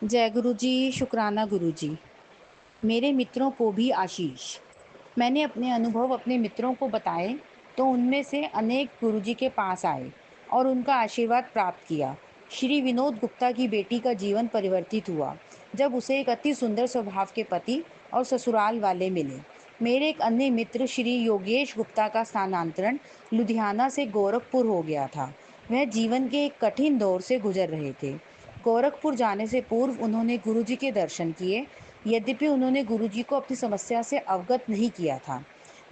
जय गुरु जी, शुक्राना गुरु जी। मेरे मित्रों को भी आशीष। मैंने अपने अनुभव अपने मित्रों को बताए तो उनमें से अनेक गुरु जी के पास आए और उनका आशीर्वाद प्राप्त किया। श्री विनोद गुप्ता की बेटी का जीवन परिवर्तित हुआ जब उसे एक अति सुंदर स्वभाव के पति और ससुराल वाले मिले। मेरे एक अन्य मित्र श्री योगेश गुप्ता का स्थानांतरण लुधियाना से गोरखपुर हो गया था। वह जीवन के एक कठिन दौर से गुजर रहे थे। गोरखपुर जाने से पूर्व उन्होंने गुरुजी के दर्शन किए, यद्यपि उन्होंने गुरुजी को अपनी समस्या से अवगत नहीं किया था।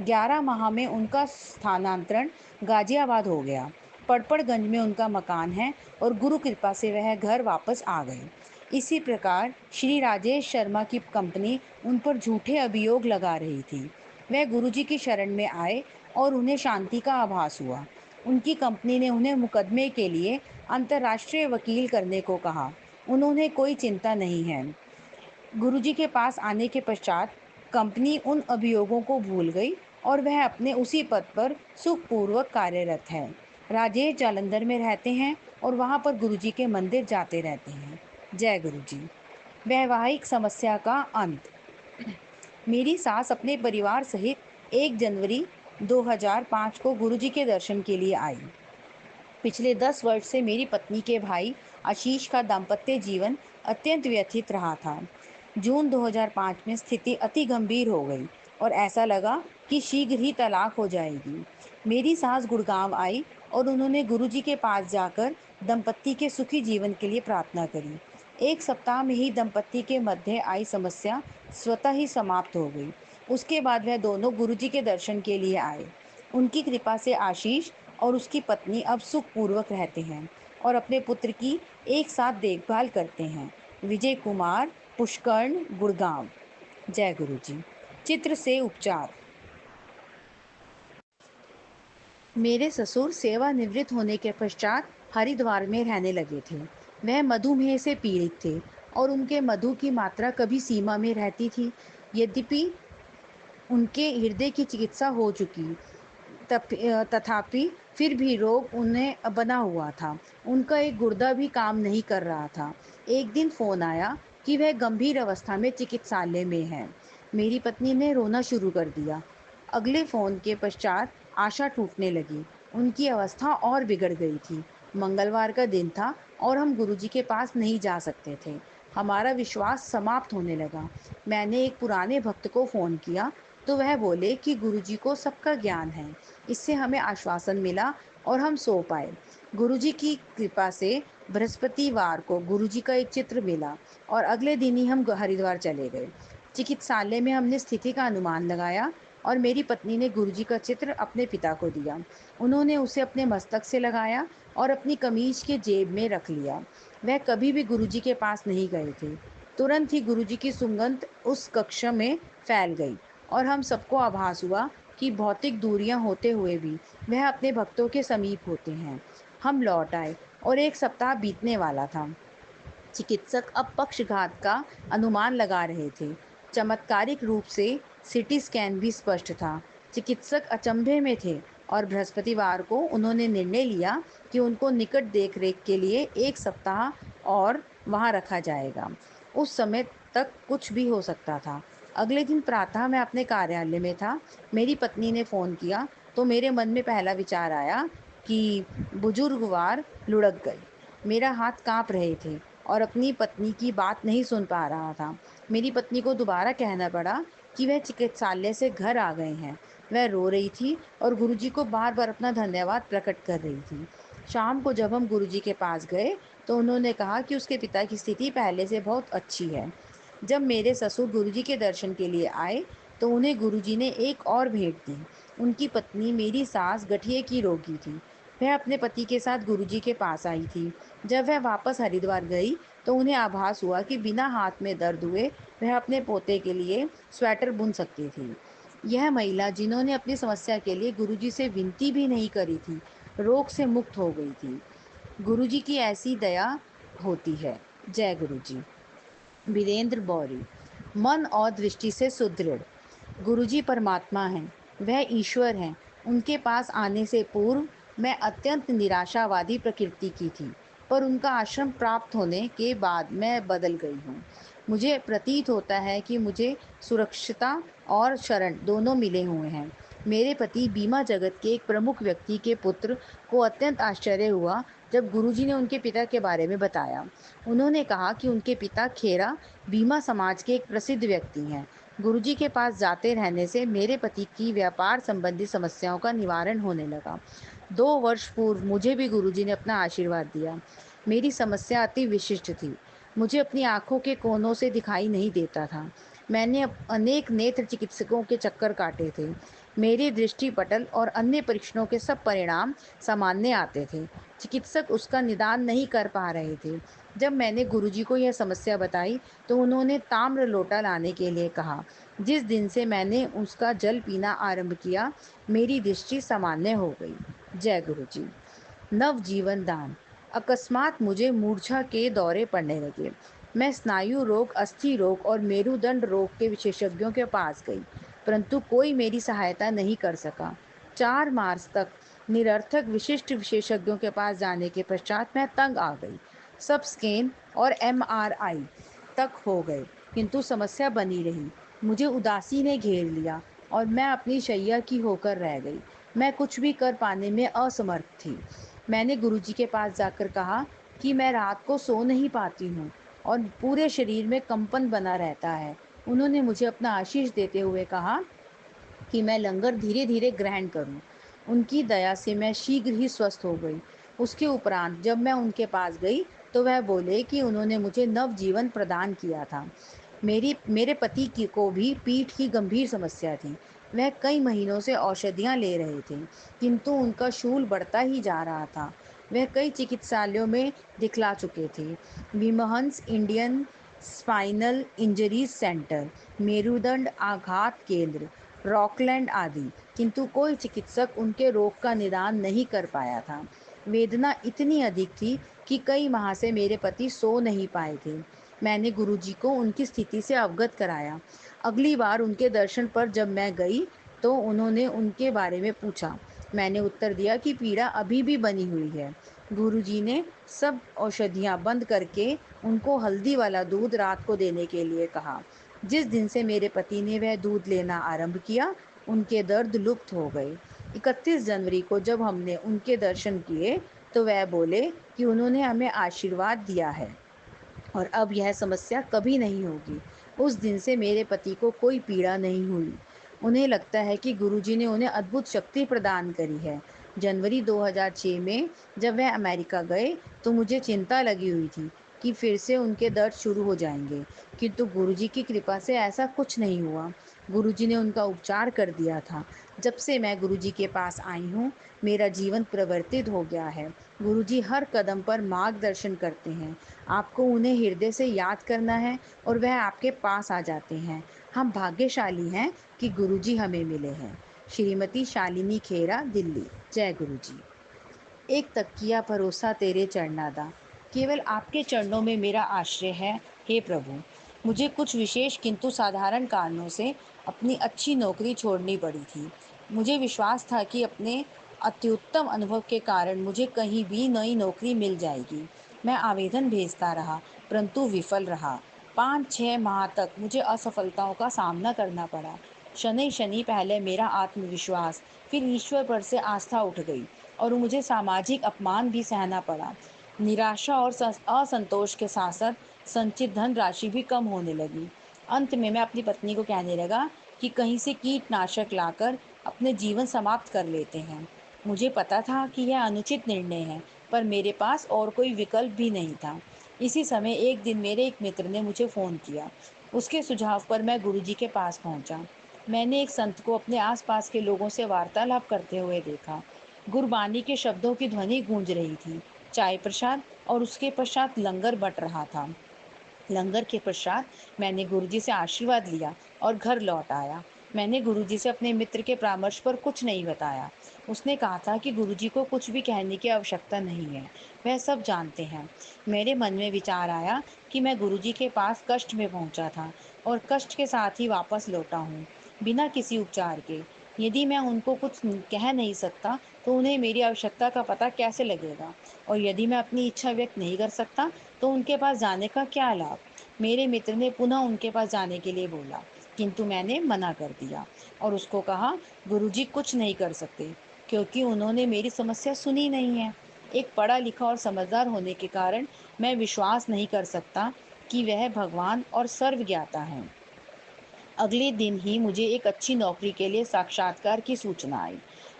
11 माह में उनका स्थानांतरण गाजियाबाद हो गया। पड़पड़गंज में उनका मकान है और गुरु कृपा से वह घर वापस आ गए। इसी प्रकार श्री राजेश शर्मा की कंपनी उन पर झूठे अभियोग लगा रही थी। वह गुरुजी की शरण में आए और उन्हें शांति का आभास हुआ। उनकी कंपनी ने उन्हें मुकदमे के लिए अंतर्राष्ट्रीय वकील करने को कहा। उन्होंने कोई चिंता नहीं है। गुरुजी के पास आने के पश्चात कंपनी उन अभियोगों को भूल गई और वह अपने उसी पद पर सुखपूर्वक कार्यरत है। राजेश जालंधर में रहते हैं और वहां पर गुरुजी के मंदिर जाते रहते हैं। जय गुरुजी। वैवाहिक समस्या का अंत। मेरी सास अपने परिवार सहित 1 जनवरी 2005 को गुरुजी के दर्शन के लिए आई। पिछले 10 वर्ष से मेरी पत्नी के भाई आशीष का दाम्पत्य जीवन अत्यंत व्यथित रहा था। जून 2005 में स्थिति अति गंभीर हो गई और ऐसा लगा कि शीघ्र ही तलाक हो जाएगी। मेरी सास गुड़गांव आई और उन्होंने गुरुजी के पास जाकर दंपत्ति के सुखी जीवन के लिए प्रार्थना करी। 1 सप्ताह में ही दंपत्ति के मध्य आई समस्या स्वतः ही समाप्त हो गई। उसके बाद वह दोनों गुरुजी के दर्शन के लिए आए। उनकी कृपा से आशीष और उसकी पत्नी अब सुखपूर्वक रहते हैं और अपने पुत्र की एक साथ देखभाल करते हैं। विजय कुमार, पुष्कर्ण, गुड़गांव। जय गुरु जी। चित्र से उपचार। मेरे ससुर सेवानिवृत्त होने के पश्चात हरिद्वार में रहने लगे थे। वह मधुमेह से पीड़ित थे और उनके मधु की मात्रा कभी सीमा में रहती थी। यद्यपि उनके हृदय की चिकित्सा हो चुकी तथापि फिर भी रोग उन्हें बना हुआ था। उनका एक गुर्दा भी काम नहीं कर रहा था। एक दिन फोन आया कि वह गंभीर अवस्था में चिकित्सालय में है। मेरी पत्नी ने रोना शुरू कर दिया। अगले फोन के पश्चात आशा टूटने लगी। उनकी अवस्था और बिगड़ गई थी। मंगलवार का दिन था और हम गुरुजी के पास नहीं जा सकते थे। हमारा विश्वास समाप्त होने लगा। मैंने एक पुराने भक्त को फोन किया तो वह बोले कि गुरुजी को सबका ज्ञान है। इससे हमें आश्वासन मिला और हम सो पाए। गुरुजी की कृपा से बृहस्पतिवार को गुरुजी का एक चित्र मिला और अगले दिन ही हम हरिद्वार चले गए। चिकित्सालय में हमने स्थिति का अनुमान लगाया और मेरी पत्नी ने गुरुजी का चित्र अपने पिता को दिया। उन्होंने उसे अपने मस्तक से लगाया और अपनी कमीज के जेब में रख लिया। वह कभी भी गुरुजी के पास नहीं गए थे। तुरंत ही गुरुजी की सुगंध उस कक्ष में फैल गई और हम सबको आभास हुआ कि भौतिक दूरियां होते हुए भी वह अपने भक्तों के समीप होते हैं। हम लौट आए और 1 सप्ताह बीतने वाला था। चिकित्सक अब पक्षघात का अनुमान लगा रहे थे। चमत्कारिक रूप से सीटी स्कैन भी स्पष्ट था। चिकित्सक अचंभे में थे और बृहस्पतिवार को उन्होंने निर्णय लिया कि उनको निकट देखरेख के लिए 1 सप्ताह और वहां रखा जाएगा। उस समय तक कुछ भी हो सकता था। अगले दिन प्रातः मैं अपने कार्यालय में था। मेरी पत्नी ने फ़ोन किया तो मेरे मन में पहला विचार आया कि बुजुर्गवार लुढ़क गई। मेरा हाथ कांप रहे थे और अपनी पत्नी की बात नहीं सुन पा रहा था। मेरी पत्नी को दोबारा कहना पड़ा कि वह चिकित्सालय से घर आ गए हैं। वह रो रही थी और गुरुजी को बार बार अपना धन्यवाद प्रकट कर रही थी। शाम को जब हम गुरुजी के पास गए तो उन्होंने कहा कि उसके पिता की स्थिति पहले से बहुत अच्छी है। जब मेरे ससुर गुरुजी के दर्शन के लिए आए तो उन्हें गुरुजी ने एक और भेंट दी। उनकी पत्नी मेरी सास गठिए की रोगी थी। वह अपने पति के साथ गुरुजी के पास आई थी। जब वह वापस हरिद्वार गई तो उन्हें आभास हुआ कि बिना हाथ में दर्द हुए वह अपने पोते के लिए स्वेटर बुन सकती थी। यह महिला जिन्होंने अपनी समस्या के लिए गुरुजी से विनती भी नहीं करी थी, रोग से मुक्त हो गई थी। गुरुजी की ऐसी दया होती है। जय गुरुजी। वीरेंद्र बौरी। मन और दृष्टि से सुदृढ़। गुरुजी परमात्मा हैं, वह ईश्वर हैं। उनके पास आने से पूर्व मैं अत्यंत निराशावादी प्रकृति की थी। पर उनका आश्रम प्राप्त होने के बाद मैं बदल गई हूँ। मुझे प्रतीत होता है कि मुझे सुरक्षिता और शरण दोनों मिले हुए हैं। मेरे पति बीमा जगत के एक प्रमुख व्यक्ति के पुत्र को अत्यंत आश्चर्य हुआ जब गुरुजी ने उनके पिता के बारे में बताया। उन्होंने कहा कि उनके पिता खेरा बीमा समाज के एक प्रसिद्ध व्यक्ति हैं। गुरुजी के पास जाते रहने से मेरे पति की व्यापार संबंधी समस्याओं का निवारण होने लगा। 2 वर्ष पूर्व मुझे भी गुरुजी ने अपना आशीर्वाद दिया। मेरी समस्या अति विशिष्ट थी। मुझे अपनी आंखों के कोनों से दिखाई नहीं देता था। मैंने अनेक नेत्र चिकित्सकों के चक्कर काटे थे। मेरे दृष्टि पटल और अन्य परीक्षणों के सब परिणाम सामान्य आते थे। चिकित्सक उसका निदान नहीं कर पा रहे थे। जब मैंने गुरुजी को यह समस्या बताई तो उन्होंने ताम्र लोटा लाने के लिए कहा। जिस दिन से मैंने उसका जल पीना आरंभ किया, मेरी दृष्टि सामान्य हो गई। जय गुरुजी। नवजीवन दान। अकस्मात मुझे मूर्छा के दौरे पड़ने लगे। मैं स्नायु रोग, अस्थि रोग और मेरुदंड रोग के विशेषज्ञों के पास गई, परंतु कोई मेरी सहायता नहीं कर सका। 4 मार्च तक निरर्थक विशिष्ट विशेषज्ञों के पास जाने के पश्चात मैं तंग आ गई। सब स्कैन और एमआरआई तक हो गए, किंतु समस्या बनी रही। मुझे उदासी ने घेर लिया और मैं अपनी शैया की होकर रह गई। मैं कुछ भी कर पाने में असमर्थ थी। मैंने गुरुजी के पास जाकर कहा कि मैं रात को सो नहीं पाती हूँ और पूरे शरीर में कंपन बना रहता है। उन्होंने मुझे अपना आशीष देते हुए कहा कि मैं लंगर धीरे धीरे ग्रहण करूं। उनकी दया से मैं शीघ्र ही स्वस्थ हो गई। उसके उपरांत जब मैं उनके पास गई तो वह बोले कि उन्होंने मुझे नवजीवन प्रदान किया था। मेरे पति की को भी पीठ की गंभीर समस्या थी। वह कई महीनों से औषधियां ले रहे थे, किंतु उनका शूल बढ़ता ही जा रहा था। वह कई चिकित्सालयों में दिखला चुके थे, Vimhans Indian spinal injuries centre, मेरुदंड आघात केंद्र, रॉकलैंड आदि, किंतु कोई चिकित्सक उनके रोग का निदान नहीं कर पाया था। वेदना इतनी अधिक थी कि कई माह से मेरे पति सो नहीं पाए थे। मैंने गुरुजी को उनकी स्थिति से अवगत कराया। अगली बार उनके दर्शन पर जब मैं गई तो उन्होंने उनके बारे में पूछा। मैंने उत्तर दिया कि पीड़ा अभी भी बनी हुई है। गुरुजी ने सब औषधियां बंद करके उनको हल्दी वाला दूध रात को देने के लिए कहा। जिस दिन से मेरे पति ने वह दूध लेना आरंभ किया, उनके दर्द लुप्त हो गए। 31 जनवरी को जब हमने उनके दर्शन किए तो वह बोले कि उन्होंने हमें आशीर्वाद दिया है और अब यह समस्या कभी नहीं होगी। उस दिन से मेरे पति को कोई पीड़ा नहीं हुई। उन्हें लगता है कि गुरुजी ने उन्हें अद्भुत शक्ति प्रदान करी है। जनवरी 2006 में जब वह अमेरिका गए तो मुझे चिंता लगी हुई थी कि फिर से उनके दर्द शुरू हो जाएंगे, किंतु गुरुजी की कृपा से ऐसा कुछ नहीं हुआ। गुरुजी ने उनका उपचार कर दिया था। जब से मैं गुरुजी के पास आई हूँ, मेरा जीवन परिवर्तित हो गया है। गुरुजी हर कदम पर मार्गदर्शन करते हैं। आपको उन्हें हृदय से याद करना है और वह आपके पास आ जाते हैं। हम भाग्यशाली हैं कि गुरुजी हमें मिले हैं। श्रीमती शालिनी खेरा, दिल्ली। जय गुरुजी। एक तकिया भरोसा तेरे चरणादा, केवल आपके चरणों में मेरा आश्रय है। हे प्रभु, मुझे कुछ विशेष किंतु साधारण कारणों से अपनी अच्छी नौकरी छोड़नी पड़ी थी। मुझे विश्वास था कि अपने अत्युत्तम अनुभव के कारण मुझे कहीं भी नई नौकरी मिल जाएगी। मैं आवेदन भेजता रहा, परंतु विफल रहा। 5-6 माह तक मुझे असफलताओं का सामना करना पड़ा। शनि शनि पहले मेरा आत्मविश्वास, फिर ईश्वर पर से आस्था उठ गई और मुझे सामाजिक अपमान भी सहना पड़ा। निराशा और असंतोष के साथ साथ संचित धन राशि भी कम होने लगी। अंत में मैं अपनी पत्नी को कहने लगा कि कहीं से कीटनाशक लाकर अपने जीवन समाप्त कर लेते हैं। मुझे पता था कि यह अनुचित निर्णय है, पर मेरे पास और कोई विकल्प भी नहीं था। इसी समय एक दिन मेरे एक मित्र ने मुझे फ़ोन किया। उसके सुझाव पर मैं गुरुजी के पास पहुंचा। मैंने एक संत को अपने आसपास के लोगों से वार्तालाप करते हुए देखा। गुरबानी के शब्दों की ध्वनि गूंज रही थी। चाय प्रसाद और उसके पश्चात लंगर बट रहा था। लंगर के पश्चात मैंने गुरुजी से आशीर्वाद लिया और घर लौट आया। मैंने गुरुजी से अपने मित्र के परामर्श पर कुछ नहीं बताया। उसने कहा था कि गुरुजी को कुछ भी कहने की आवश्यकता नहीं है, वह सब जानते हैं। मेरे मन में विचार आया कि मैं गुरुजी के पास कष्ट में पहुंचा था और कष्ट के साथ ही वापस लौटा हूँ, बिना किसी उपचार के। यदि मैं उनको कुछ कह नहीं सकता तो उन्हें मेरी आवश्यकता का पता कैसे लगेगा? और यदि मैं अपनी इच्छा व्यक्त नहीं कर सकता, तो उनके पास जाने का क्या लाभ? मेरे मित्र ने पुनः उनके पास जाने के लिए बोला, किंतु मैंने मना कर दिया और उसको कहा, गुरुजी कुछ नहीं कर सकते, क्योंकि उन्होंने मेरी समस्या सुनी नहीं है। एक पढ़ा लिखा और समझदार होने के कारण मैं विश्वास नहीं कर सकता कि वह भगवान और सर्वज्ञाता हैं। अगले दिन ही मुझे एक अच्छी नौकरी के लिए साक्षात्कार की सूचना आई।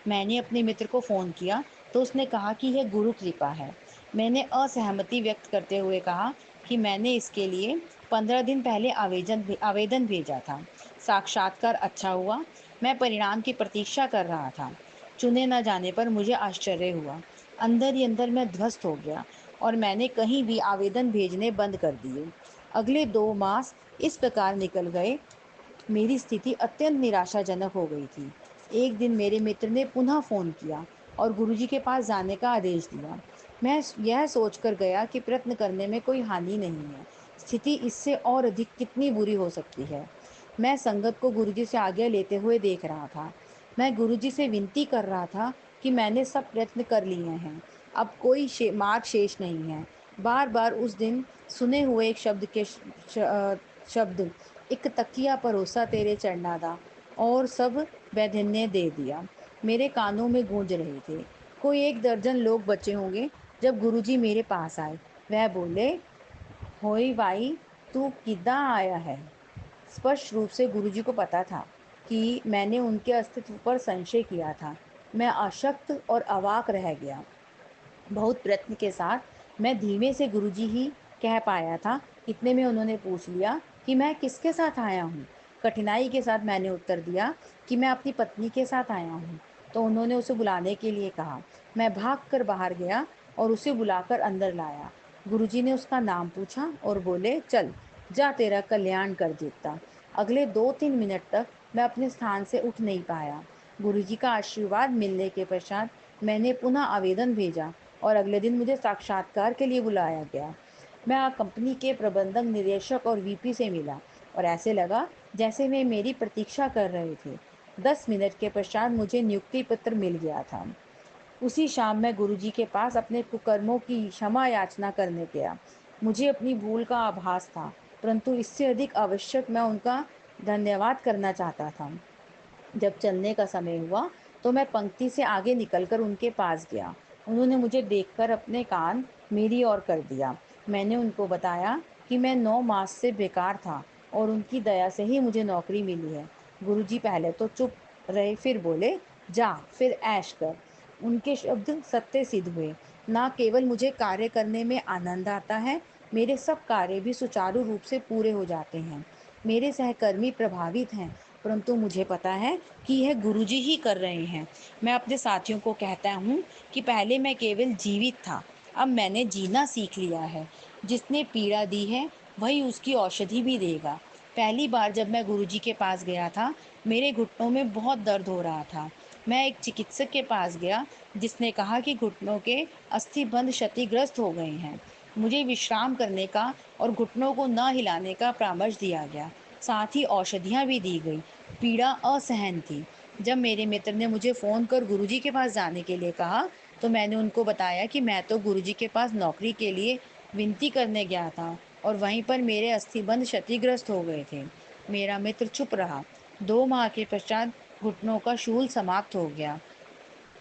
मैंने अपने मित्र को फ़ोन किया तो उसने कहा कि यह गुरु कृपा है। मैंने असहमति व्यक्त करते हुए कहा कि मैंने इसके लिए 15 दिन पहले आवेदन भेजा था। साक्षात्कार अच्छा हुआ। मैं परिणाम की प्रतीक्षा कर रहा था। चुने न जाने पर मुझे आश्चर्य हुआ। अंदर ही अंदर मैं ध्वस्त हो गया और मैंने कहीं भी आवेदन भेजने बंद कर दिए। अगले 2 मास इस प्रकार निकल गए। मेरी स्थिति अत्यंत निराशाजनक हो गई थी। एक दिन मेरे मित्र ने पुनः फ़ोन किया और गुरुजी के पास जाने का आदेश दिया। मैं यह सोचकर गया कि प्रयत्न करने में कोई हानि नहीं है। स्थिति इससे और अधिक कितनी बुरी हो सकती है। मैं संगत को गुरुजी से आज्ञा लेते हुए देख रहा था। मैं गुरुजी से विनती कर रहा था कि मैंने सब प्रयत्न कर लिए हैं। अब कोई मार्ग शेष नहीं है। बार-बार उस दिन सुने हुए एक शब्द, एक तकिया परोसा तेरे चरना दा, और सब वैधन्य दे दिया, मेरे कानों में गूंज रहे थे। कोई 1 दर्जन लोग बचे होंगे जब गुरुजी मेरे पास आए। वह बोले, होई भाई, तू किदा आया है? स्पष्ट रूप से गुरुजी को पता था कि मैंने उनके अस्तित्व पर संशय किया था। मैं अशक्त और अवाक रह गया। बहुत प्रयत्न के साथ मैं धीमे से गुरुजी ही कह पाया था। इतने में उन्होंने पूछ लिया कि मैं किसके साथ आया हूँ। कठिनाई के साथ मैंने उत्तर दिया कि मैं अपनी पत्नी के साथ आया हूँ। तो उन्होंने उसे बुलाने के लिए कहा। मैं भागकर बाहर गया और उसे बुलाकर अंदर लाया। गुरुजी ने उसका नाम पूछा और बोले, चल जा, तेरा कल्याण कर देता। अगले 2-3 मिनट तक मैं अपने स्थान से उठ नहीं पाया। गुरुजी का आशीर्वाद मिलने के पश्चात मैंने पुनः आवेदन भेजा और अगले दिन मुझे साक्षात्कार के लिए बुलाया गया। मैं कंपनी के प्रबंधक निदेशक और वीपी से मिला और ऐसे लगा जैसे वे मेरी प्रतीक्षा कर रहे थे। 10 मिनट के पश्चात मुझे नियुक्ति पत्र मिल गया था। उसी शाम मैं गुरुजी के पास अपने कुकर्मों की क्षमा याचना करने गया। मुझे अपनी भूल का आभास था, परंतु इससे अधिक आवश्यक मैं उनका धन्यवाद करना चाहता था। जब चलने का समय हुआ तो मैं पंक्ति से आगे निकलकर उनके पास गया। उन्होंने मुझे देखकर अपने कान मेरी ओर कर दिया। मैंने उनको बताया कि मैं 9 मास से बेकार था और उनकी दया से ही मुझे नौकरी मिली है। गुरुजी पहले तो चुप रहे, फिर बोले, जा फिर ऐश कर। उनके शब्द सत्य सिद्ध हुए। ना केवल मुझे कार्य करने में आनंद आता है, मेरे सब कार्य भी सुचारू रूप से पूरे हो जाते हैं। मेरे सहकर्मी प्रभावित हैं, परंतु मुझे पता है कि यह गुरुजी ही कर रहे हैं। मैं अपने साथियों को कहता हूँ कि पहले मैं केवल जीवित था, अब मैंने जीना सीख लिया है। जिसने पीड़ा दी है, वही उसकी औषधि भी देगा। पहली बार जब मैं गुरुजी के पास गया था, मेरे घुटनों में बहुत दर्द हो रहा था। मैं एक चिकित्सक के पास गया, जिसने कहा कि घुटनों के अस्थिबंध क्षतिग्रस्त हो गए हैं। मुझे विश्राम करने का और घुटनों को न हिलाने का परामर्श दिया गया। साथ ही औषधियाँ भी दी गई। पीड़ा असहन थी। जब मेरे मित्र ने मुझे फ़ोन कर गुरुजी के पास जाने के लिए कहा, तो मैंने उनको बताया कि मैं तो गुरुजी के पास नौकरी के लिए विनती करने गया था और वहीं पर मेरे अस्थिबंध क्षतिग्रस्त हो गए थे। मेरा मित्र चुप रहा। 2 माह के पश्चात घुटनों का शूल समाप्त हो गया।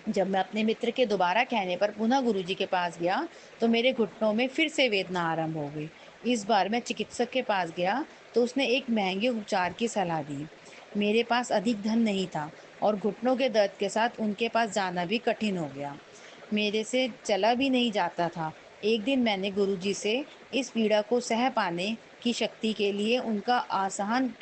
जब मैं अपने मित्र के दोबारा कहने पर पुनः गुरुजी के पास गया, तो मेरे घुटनों में फिर से वेदना आरंभ हो गई। इस बार मैं चिकित्सक के पास गया, तो उसने एक महंगे उपचार की सलाह दी। मेरे पास अधिक धन नहीं था और घुटनों के दर्द के साथ उनके पास जाना भी कठिन हो गया। मेरे से चला भी नहीं जाता था। एक दिन मैंने गुरुजी से इस पीड़ा को सह पाने की शक्ति के लिए उनका आसान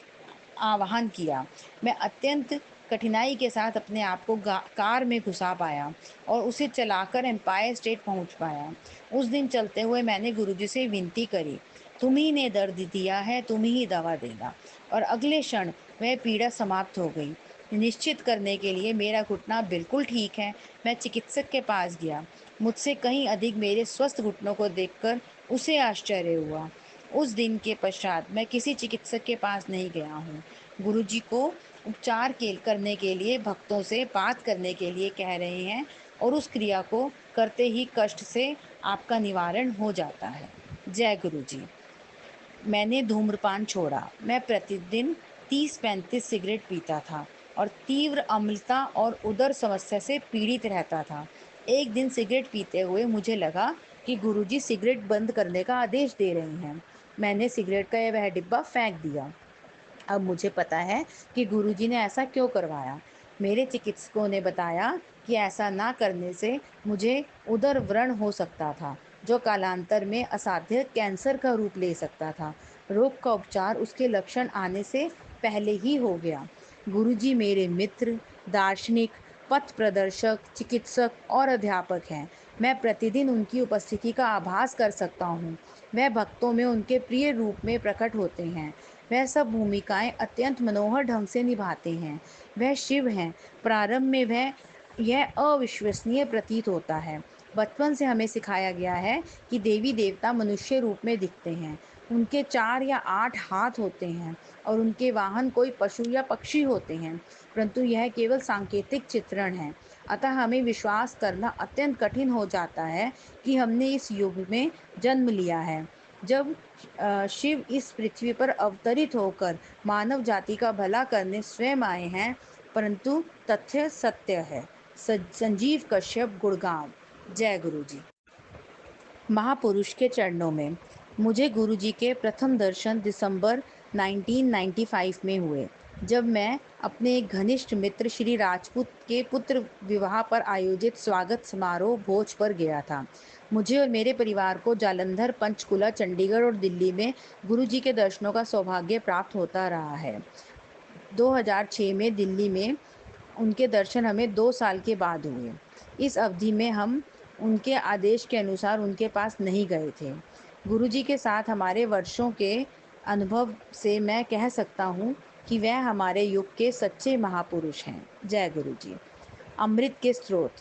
आह्वान किया। मैं अत्यंत कठिनाई के साथ अपने आप को कार में घुसा पाया और उसे चलाकर एम्पायर स्टेट पहुंच पाया। उस दिन चलते हुए मैंने गुरुजी से विनती करी, तुम ही ने दर्द दिया है, तुम ही दवा देना। और अगले क्षण वह पीड़ा समाप्त हो गई। निश्चित करने के लिए मेरा घुटना बिल्कुल ठीक है, मैं चिकित्सक के पास गया। मुझसे कहीं अधिक मेरे स्वस्थ घुटनों को देखकर उसे आश्चर्य हुआ। उस दिन के पश्चात मैं किसी चिकित्सक के पास नहीं गया हूँ। गुरुजी को उपचार के करने के लिए भक्तों से बात करने के लिए कह रहे हैं और उस क्रिया को करते ही कष्ट से आपका निवारण हो जाता है। जय गुरु जी। मैंने धूम्रपान छोड़ा। मैं प्रतिदिन 30-35 सिगरेट पीता था और तीव्र अम्लता और उदर समस्या से पीड़ित रहता था। एक दिन सिगरेट पीते हुए मुझे लगा कि गुरुजी सिगरेट बंद करने का आदेश दे रहे हैं। मैंने सिगरेट का वह डिब्बा फेंक दिया। अब मुझे पता है कि गुरुजी ने ऐसा क्यों करवाया। मेरे चिकित्सकों ने बताया कि ऐसा ना करने से मुझे उदर व्रण हो सकता था, जो कालांतर में असाध्य कैंसर का रूप ले सकता था। रोग का उपचार उसके लक्षण आने से पहले ही हो गया। गुरुजी मेरे मित्र, दार्शनिक, पथ प्रदर्शक, चिकित्सक और अध्यापक हैं। मैं प्रतिदिन उनकी उपस्थिति का आभास कर सकता हूँ। वह भक्तों में उनके प्रिय रूप में प्रकट होते हैं। वह सब भूमिकाएं अत्यंत मनोहर ढंग से निभाते हैं। वह शिव हैं। प्रारंभ में वह यह अविश्वसनीय प्रतीत होता है। बचपन से हमें सिखाया गया है कि देवी देवता मनुष्य रूप में दिखते हैं। उनके 4 या 8 हाथ होते हैं और उनके वाहन कोई पशु या पक्षी होते हैं, परंतु यह केवल सांकेतिक चित्रण है। अतः हमें विश्वास करना अत्यंत कठिन हो जाता है कि हमने इस युग में जन्म लिया है, जब शिव इस पृथ्वी पर अवतरित होकर मानव जाति का भला करने स्वयं आए हैं। परंतु तथ्य सत्य है। संजीव कश्यप, गुड़गांव। जय गुरु जी। महापुरुष के चरणों में। मुझे गुरुजी के प्रथम दर्शन दिसंबर 1995 में हुए, जब मैं अपने एक घनिष्ठ मित्र श्री राजपूत के पुत्र विवाह पर आयोजित स्वागत समारोह भोज पर गया था। मुझे और मेरे परिवार को जालंधर, पंचकुला, चंडीगढ़ और दिल्ली में गुरुजी के दर्शनों का सौभाग्य प्राप्त होता रहा है। 2006 में दिल्ली में उनके दर्शन हमें 2 साल के बाद हुए। इस अवधि में हम उनके आदेश के अनुसार उनके पास नहीं गए थे। गुरुजी के साथ हमारे वर्षों के अनुभव से मैं कह सकता हूँ कि वह हमारे युग के सच्चे महापुरुष हैं। जय गुरु जी। अमृत के स्रोत।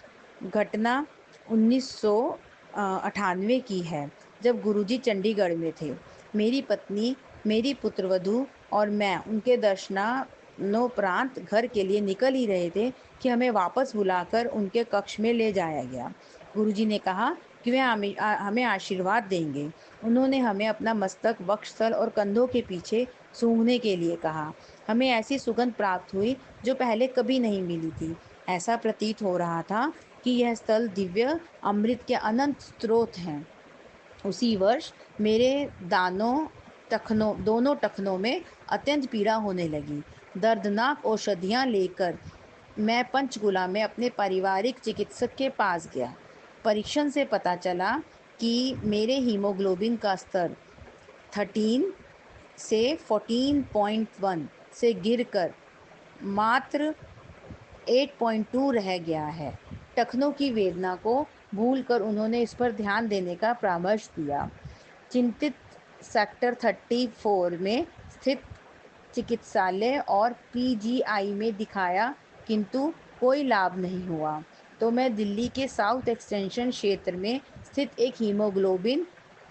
घटना 1998 की है, जब गुरुजी चंडीगढ़ में थे। मेरी पत्नी, मेरी पुत्रवधू और मैं उनके दर्शनोपरांत घर के लिए निकल ही रहे थे कि हमें वापस बुलाकर उनके कक्ष में ले जाया गया। गुरुजी ने कहा कि वे हमें आशीर्वाद देंगे। उन्होंने हमें अपना मस्तक, वक्षस्थल और कंधों के पीछे सूंघने के लिए कहा। हमें ऐसी सुगंध प्राप्त हुई जो पहले कभी नहीं मिली थी। ऐसा प्रतीत हो रहा था कि यह स्थल दिव्य अमृत के अनंत स्रोत हैं। उसी वर्ष मेरे दोनों टखनों में अत्यंत पीड़ा होने लगी। दर्दनाक औषधियाँ लेकर मैं पंचकुला में अपने पारिवारिक चिकित्सक के पास गया। परीक्षण से पता चला कि मेरे हीमोग्लोबिन का स्तर 13 से 14.1 से गिरकर मात्र 8.2 रह गया है। टखनों की वेदना को भूलकर उन्होंने इस पर ध्यान देने का परामर्श दिया। चिंतित सेक्टर 34 में स्थित चिकित्सालय और पीजीआई में दिखाया, किंतु कोई लाभ नहीं हुआ। तो मैं दिल्ली के साउथ एक्सटेंशन क्षेत्र में स्थित एक हीमोग्लोबिन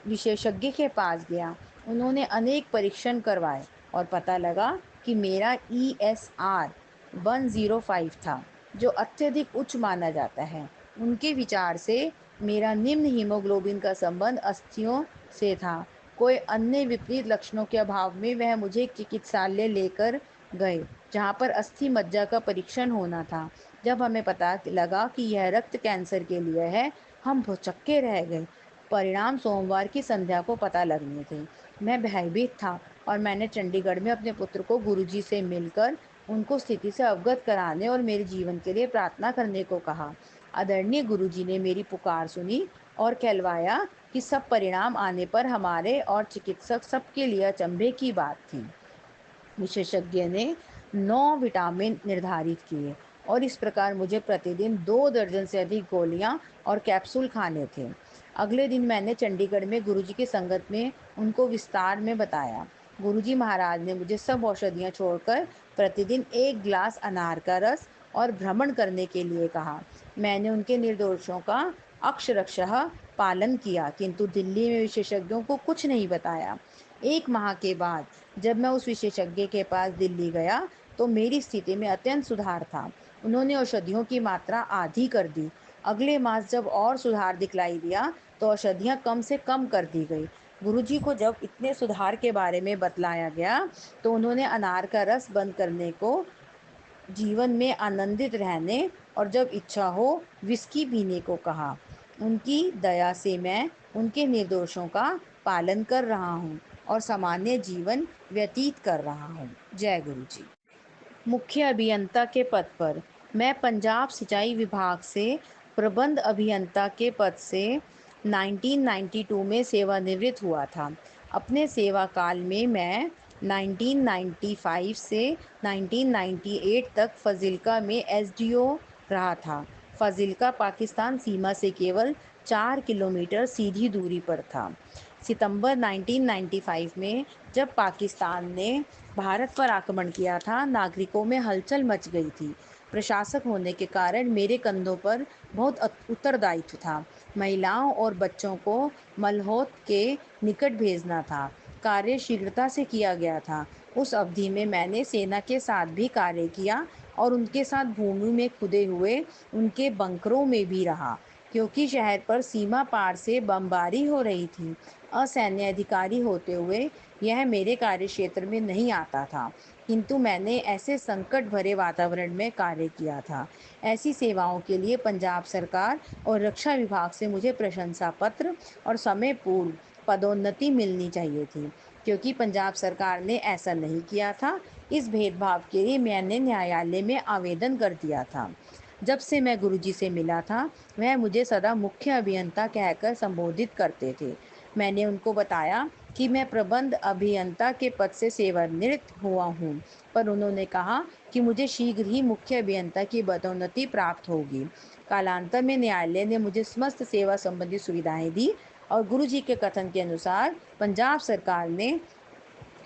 विशेषज्ञ के पास गया। उन्होंने अनेक परीक्षण करवाए और पता लगा कि मेरा ESR 105 था, जो अत्यधिक उच्च माना जाता है। उनके विचार से मेरा निम्न हीमोग्लोबिन का संबंध अस्थियों से था। कोई अन्य विपरीत लक्षणों के अभाव में वह मुझे चिकित्सालय लेकर गए, जहां पर अस्थि मज्जा का परीक्षण होना था। जब हमें पता लगा कि यह रक्त कैंसर के लिए है, हम भौचक्के रह गए। परिणाम सोमवार की संध्या को पता लगने थे। मैं भयभीत था और मैंने चंडीगढ़ में अपने पुत्र को गुरुजी से मिलकर उनको स्थिति से अवगत कराने और मेरे जीवन के लिए प्रार्थना करने को कहा। आदरणीय गुरुजी ने मेरी पुकार सुनी और कहलवाया कि सब परिणाम आने पर हमारे और चिकित्सक सबके लिए अचंभे की बात थी। विशेषज्ञ ने 9 विटामिन निर्धारित किए और इस प्रकार मुझे प्रतिदिन 2 दर्जन से अधिक गोलियां और कैप्सूल खाने थे। अगले दिन मैंने चंडीगढ़ में गुरुजी की संगत में उनको विस्तार में बताया। गुरुजी महाराज ने मुझे सब औषधियाँ छोड़कर प्रतिदिन 1 गिलास अनार का रस और भ्रमण करने के लिए कहा। मैंने उनके निर्देशों का अक्षरशः पालन किया, किंतु दिल्ली में विशेषज्ञों को कुछ नहीं बताया। 1 माह के बाद जब मैं उस विशेषज्ञ के पास दिल्ली गया, तो मेरी स्थिति में अत्यंत सुधार था। उन्होंने औषधियों की मात्रा आधी कर दी अगले मास जब और सुधार दिखलाई दिया तो औषधियाँ कम से कम कर दी गई। गुरुजी को जब इतने सुधार के बारे में बतलाया गया तो उन्होंने अनार का रस बंद करने को, जीवन में आनंदित रहने और जब इच्छा हो विस्की पीने को कहा। उनकी दया से मैं उनके निर्देशों का पालन कर रहा हूँ और सामान्य जीवन व्यतीत कर रहा हूँ। जय गुरु जी। मुख्य अभियंता के पद पर मैं पंजाब सिंचाई विभाग से प्रबंध अभियंता के पद से 1992 में सेवानिवृत्त हुआ था। अपने सेवा काल में मैं 1995 से 1998 तक फाजिल्का में एसडीओ रहा था। फाजिल्का पाकिस्तान सीमा से केवल 4 किलोमीटर सीधी दूरी पर था। सितंबर 1995 में जब पाकिस्तान ने भारत पर आक्रमण किया था, नागरिकों में हलचल मच गई थी। प्रशासक होने के कारण मेरे कंधों पर बहुत उत्तरदायित्व था। महिलाओं और बच्चों को मलहौत के निकट भेजना था। कार्य शीघ्रता से किया गया था। उस अवधि में मैंने सेना के साथ भी कार्य किया और उनके साथ भूमि में खुदे हुए उनके बंकरों में भी रहा, क्योंकि शहर पर सीमा पार से बमबारी हो रही थी। असैन्य अधिकारी होते हुए यह मेरे कार्य क्षेत्र में नहीं आता था, किंतु मैंने ऐसे संकट भरे वातावरण में कार्य किया था। ऐसी सेवाओं के लिए पंजाब सरकार और रक्षा विभाग से मुझे प्रशंसा पत्र और समय पूर्व पदोन्नति मिलनी चाहिए थी, क्योंकि पंजाब सरकार ने ऐसा नहीं किया था। इस भेदभाव के लिए मैंने न्यायालय में आवेदन कर दिया था। जब से मैं गुरुजी से मिला था, वह मुझे सदा मुख्य अभियंता कहकर संबोधित करते थे। मैंने उनको बताया कि मैं प्रबंध अभियंता के पद से सेवानिवृत्त हुआ हूँ, पर उन्होंने कहा कि मुझे शीघ्र ही मुख्य अभियंता की पदोन्नति प्राप्त होगी। कालांतर में न्यायालय ने मुझे समस्त सेवा संबंधी सुविधाएं दी और गुरुजी के कथन के अनुसार पंजाब सरकार ने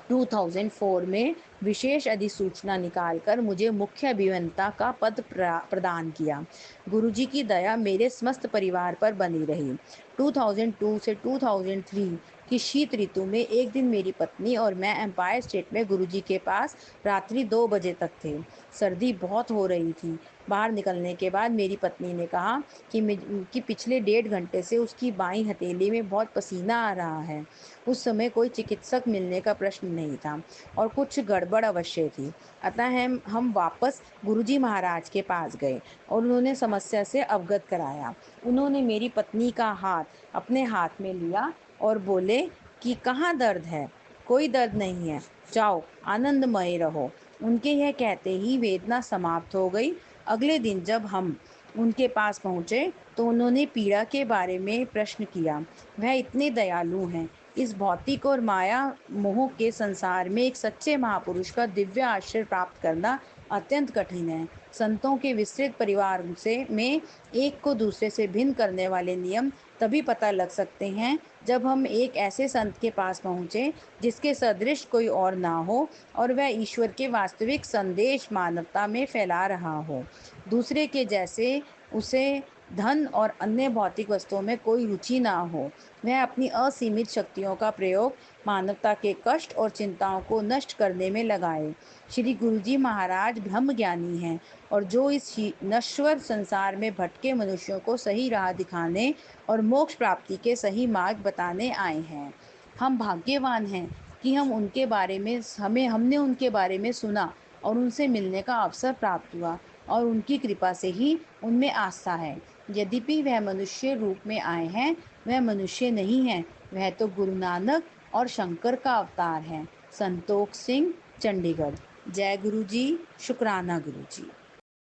2004 में विशेष अधिसूचना निकालकर मुझे मुख्य अभियंता का पद प्रदान किया। गुरुजी की दया मेरे समस्त परिवार पर बनी रही। 2002 से 2003 की शीत ऋतु में एक दिन मेरी पत्नी और मैं एम्पायर स्टेट में गुरुजी के पास रात्रि 2 बजे तक थे। सर्दी बहुत हो रही थी। बाहर निकलने के बाद मेरी पत्नी ने कहा कि पिछले 1.5 घंटे से उसकी बाईं हथेली में बहुत पसीना आ रहा है। उस समय कोई चिकित्सक मिलने का प्रश्न नहीं था और कुछ गड़बड़ अवश्य थी। अतः हम वापस गुरुजी महाराज के पास गए और उन्होंने समस्या से अवगत कराया। उन्होंने मेरी पत्नी का हाथ अपने हाथ में लिया और बोले कि कहाँ दर्द है? कोई दर्द नहीं है, जाओ आनंदमय रहो। उनके यह कहते ही वेदना समाप्त हो गई। अगले दिन जब हम उनके पास पहुँचे तो उन्होंने पीड़ा के बारे में प्रश्न किया। वह इतने दयालु हैं। इस भौतिक और माया मोह के संसार में एक सच्चे महापुरुष का दिव्य आश्रय प्राप्त करना अत्यंत कठिन है। संतों के विस्तृत परिवार से में एक को दूसरे से भिन्न करने वाले नियम तभी पता लग सकते हैं जब हम एक ऐसे संत के पास पहुँचे जिसके सदृश कोई और ना हो और वह ईश्वर के वास्तविक संदेश मानवता में फैला रहा हो। दूसरे के जैसे उसे धन और अन्य भौतिक वस्तुओं में कोई रुचि ना हो। वह अपनी असीमित शक्तियों का प्रयोग मानवता के कष्ट और चिंताओं को नष्ट करने में लगाए। श्री गुरुजी महाराज ब्रह्म ज्ञानी हैं और जो इस नश्वर संसार में भटके मनुष्यों को सही राह दिखाने और मोक्ष प्राप्ति के सही मार्ग बताने आए हैं। हम भाग्यवान हैं कि हमने उनके बारे में सुना और उनसे मिलने का अवसर प्राप्त हुआ और उनकी कृपा से ही उनमें आस्था है। यद्यपि वह मनुष्य रूप में आए हैं, वह मनुष्य नहीं है, वह तो गुरु नानक और शंकर का अवतार है। संतोख सिंह, चंडीगढ़। जय गुरु जी, शुक्राना गुरु जी।